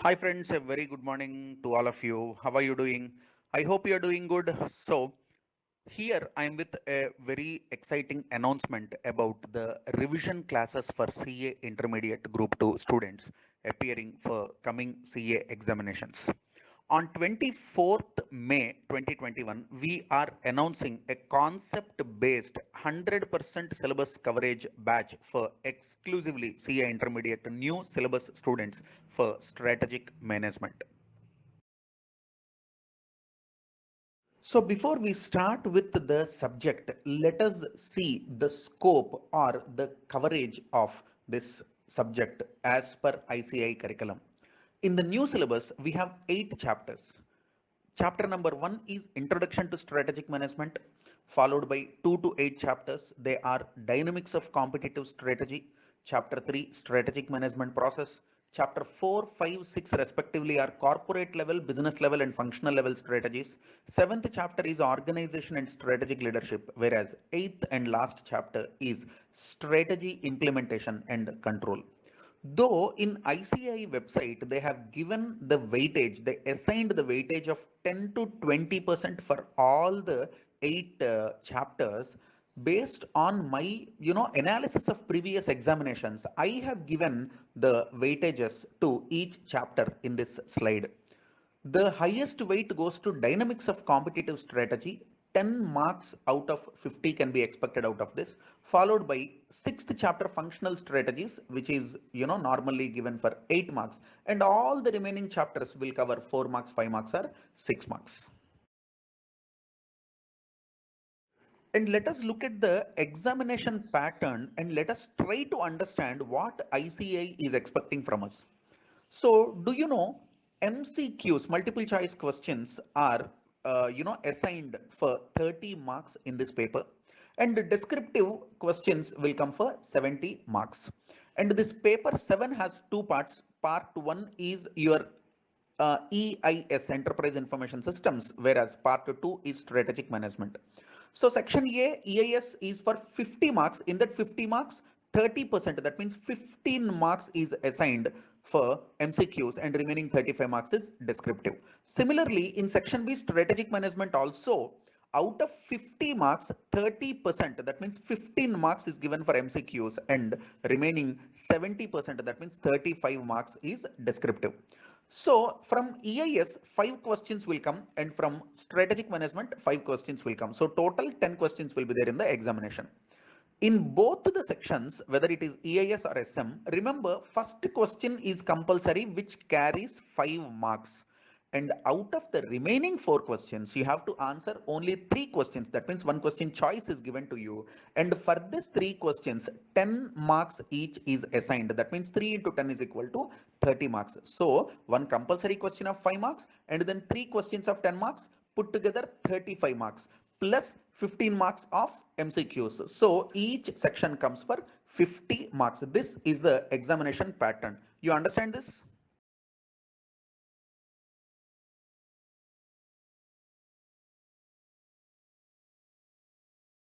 Hi friends, a very good morning to all of you. How are you doing? I hope you are doing good. So, here I am with a very exciting announcement about the revision classes for CA Intermediate Group 2 students appearing for coming CA examinations. On 24th May 2021, we are announcing a concept based 100% syllabus coverage batch for exclusively CA Intermediate new syllabus students for strategic management. So before we start with the subject, let us see the scope or the coverage of this subject as per ICAI curriculum. In the new syllabus, we have 8 chapters. Chapter number 1 is Introduction to Strategic Management, followed by 2 to 8 chapters. They are Dynamics of Competitive Strategy. Chapter 3, Strategic Management Process. Chapter 4, 5, 6 respectively are corporate level, business level and functional level strategies. 7th chapter is Organization and Strategic Leadership, whereas 8th and last chapter is Strategy Implementation and Control. Though in ICAI website they have given the weightage, they assigned the weightage of 10 to 20% for all the 8 chapters. Based on my analysis of previous examinations, I have given the weightages to each chapter in this slide. The highest weight goes to dynamics of competitive strategy. 10 marks out of 50 can be expected out of this, followed by sixth chapter functional strategies, which is normally given for 8 marks, and all the remaining chapters will cover 4 marks, 5 marks, or 6 marks. And let us look at the examination pattern and let us try to understand what ICAI is expecting from us. So, do you know MCQs, multiple choice questions, are assigned for 30 marks in this paper, and descriptive questions will come for 70 marks. And this paper 7 has two parts. Part 1 is your EIS, Enterprise Information Systems, whereas part 2 is Strategic Management. So section A, EIS is for 50 marks. In that 50 marks, 30%, that means 15 marks is assigned for MCQs and remaining 35 marks is descriptive. Similarly, in section B, Strategic Management also, out of 50 marks, 30%, that means 15 marks is given for MCQs and remaining 70%, that means 35 marks is descriptive. So from EIS, 5 questions will come, and from strategic management, 5 questions will come. So total 10 questions will be there in the examination. In both the sections, whether it is EIS or SM, remember first question is compulsory, which carries 5 marks. And out of the remaining 4 questions, you have to answer only 3 questions. That means one question choice is given to you. And for this 3 questions, 10 marks each is assigned. That means 3 into 10 is equal to 30 marks. So one compulsory question of 5 marks and then 3 questions of 10 marks, put together 35 marks plus 15 marks of MCQs. So each section comes for 50 marks. This is the examination pattern. You understand this?